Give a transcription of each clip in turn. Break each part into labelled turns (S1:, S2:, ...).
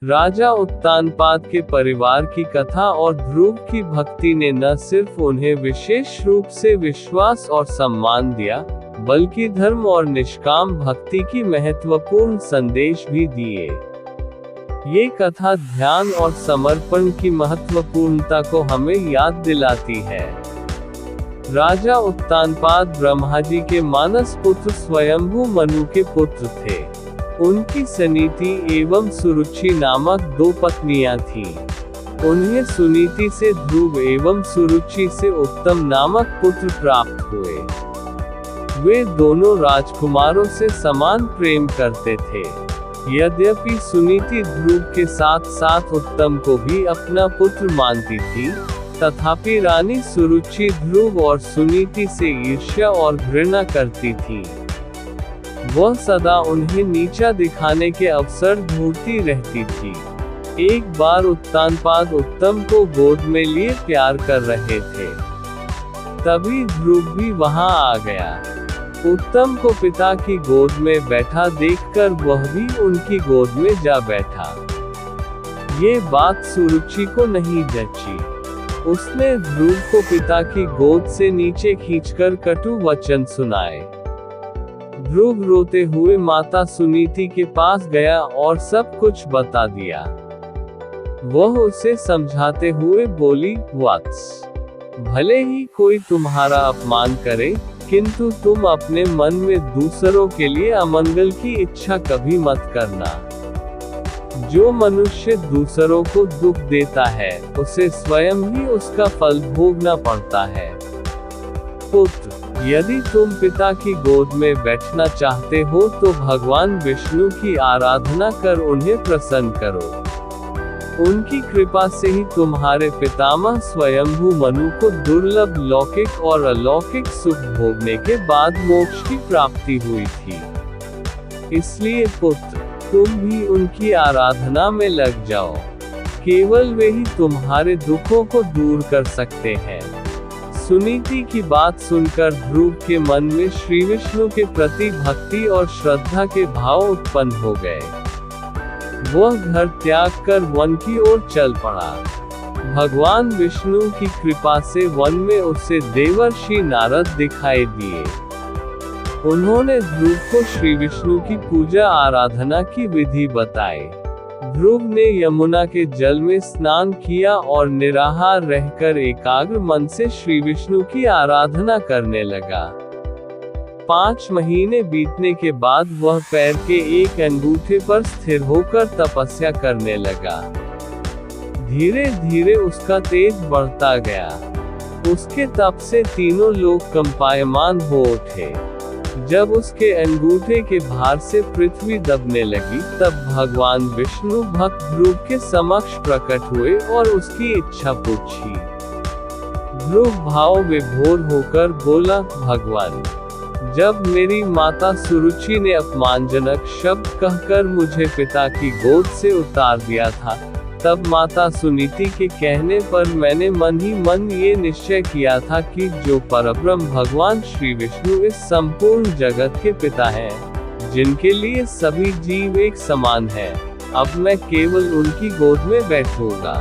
S1: राजा उत्तानपाद के परिवार की कथा और ध्रुव की भक्ति ने न सिर्फ उन्हें विशेष रूप से विश्वास और सम्मान दिया, बल्कि धर्म और निष्काम भक्ति की महत्वपूर्ण संदेश भी दिए। ये कथा ध्यान और समर्पण की महत्वपूर्णता को हमें याद दिलाती है। राजा उत्तानपाद ब्रह्मा जी के मानस पुत्र स्वयंभू मनु के पुत्र थे। उनकी सुनीति एवं सुरुचि नामक 2 पत्नियां थीं। उन्हें सुनीति से ध्रुव एवं सुरुचि से उत्तम नामक पुत्र प्राप्त हुए। वे दोनों राजकुमारों से समान प्रेम करते थे। यद्यपि सुनीति ध्रुव के साथ साथ उत्तम को भी अपना पुत्र मानती थी, तथापि रानी सुरुचि ध्रुव और सुनीति से ईर्ष्या और घृणा करती थी। वह सदा उन्हें नीचा दिखाने के अवसर ढूंढती रहती थी। एक बार उत्तानपाद उत्तम को गोद में लिए प्यार कर रहे थे। तभी ध्रुव भी वहां आ गया। उत्तम को पिता की गोद में बैठा देखकर वह भी उनकी गोद में जा बैठा। ये बात सुरुचि को नहीं जची। उसने ध्रुव को पिता की गोद से नीचे खींचकर कटु वचन सुनाए। ध्रुव रोते हुए माता सुनीति के पास गया और सब कुछ बता दिया। वह उसे समझाते हुए बोली, वत्स, भले ही कोई तुम्हारा अपमान करे, किंतु तुम अपने मन में दूसरों के लिए अमंगल की इच्छा कभी मत करना। जो मनुष्य दूसरों को दुख देता है, उसे स्वयं ही उसका फल भोगना पड़ता है। पुत्र, यदि तुम पिता की गोद में बैठना चाहते हो तो भगवान विष्णु की आराधना कर उन्हें प्रसन्न करो। उनकी कृपा से ही तुम्हारे पितामह स्वयंभू मनु को दुर्लभ लौकिक और अलौकिक सुख भोगने के बाद मोक्ष की प्राप्ति हुई थी। इसलिए पुत्र, तुम भी उनकी आराधना में लग जाओ। केवल वे ही तुम्हारे दुखों को दूर कर सकते हैं। सुनीति की बात सुनकर ध्रुव के मन में श्री विष्णु के प्रति भक्ति और श्रद्धा के भाव उत्पन्न हो गए। वह घर त्याग कर वन की ओर चल पड़ा। भगवान विष्णु की कृपा से वन में उसे देवर्षि नारद दिखाई दिए। उन्होंने ध्रुव को श्री विष्णु की पूजा आराधना की विधि बताई। ध्रुव ने यमुना के जल में स्नान किया और निराहार रहकर एकाग्र मन से श्री विष्णु की आराधना करने लगा। 5 महीने बीतने के बाद वह पैर के एक अंगूठे पर स्थिर होकर तपस्या करने लगा। धीरे धीरे उसका तेज बढ़ता गया। उसके तप से तीनों लोग कंपायमान हो उठे। जब उसके अंगूठे के भार से पृथ्वी दबने लगी, तब भगवान विष्णु भक्त ध्रुव के समक्ष प्रकट हुए और उसकी इच्छा पूछी। ध्रुव भाव विभोर होकर बोला, भगवान, जब मेरी माता सुरुचि ने अपमानजनक शब्द कहकर मुझे पिता की गोद से उतार दिया था, तब माता सुनीति के कहने पर मैंने मन ही मन ये निश्चय किया था कि जो परब्रह्म भगवान श्री विष्णु इस संपूर्ण जगत के पिता हैं, जिनके लिए सभी जीव एक समान हैं, अब मैं केवल उनकी गोद में बैठूंगा।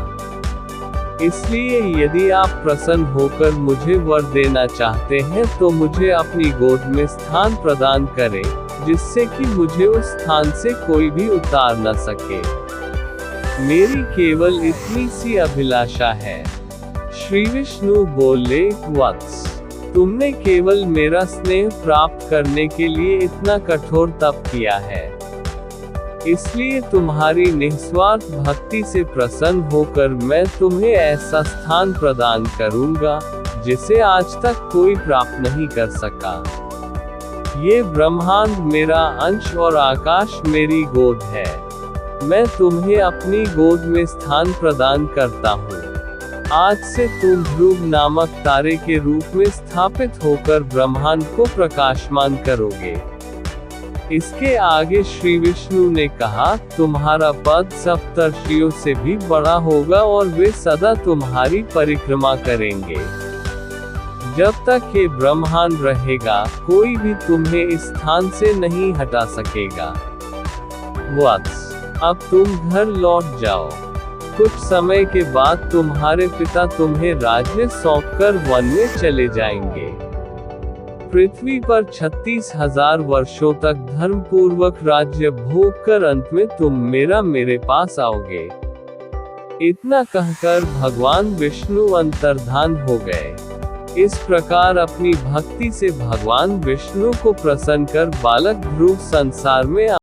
S1: इसलिए यदि आप प्रसन्न होकर मुझे वर देना चाहते हैं तो मुझे अपनी गोद में स्थान प्रदान करें, जिससे कि मुझे उस स्थान से कोई भी उतार न सके। मेरी केवल इतनी सी अभिलाषा है। श्री विष्णु बोले, वत्स, तुमने केवल मेरा स्नेह प्राप्त करने के लिए इतना कठोर तप किया है। इसलिए तुम्हारी निस्वार्थ भक्ति से प्रसन्न होकर मैं तुम्हें ऐसा स्थान प्रदान करूंगा, जिसे आज तक कोई प्राप्त नहीं कर सका। ये ब्रह्मांड मेरा अंश और आकाश मेरी गोद है। मैं तुम्हें अपनी गोद में स्थान प्रदान करता हूँ। आज से तुम ध्रुव नामक तारे के रूप में स्थापित होकर ब्रह्मांड को प्रकाशमान करोगे। इसके आगे श्री विष्णु ने कहा, तुम्हारा पद सप्तर्षियों से भी बड़ा होगा और वे सदा तुम्हारी परिक्रमा करेंगे। जब तक ये ब्रह्मांड रहेगा, कोई भी तुम्हें इस स्थान से नहीं हटा सकेगा। वत्स, अब तुम घर लौट जाओ। कुछ समय के बाद तुम्हारे पिता तुम्हें राज्य सौंपकर वन में चले जाएंगे। पृथ्वी पर 36,000 वर्षों तक धर्मपूर्वक राज्य भोग कर अंत में तुम मेरे पास आओगे। इतना कहकर भगवान विष्णु अंतर्धान हो गए। इस प्रकार अपनी भक्ति से भगवान विष्णु को प्रसन्न कर बालक ध्रुव संसार में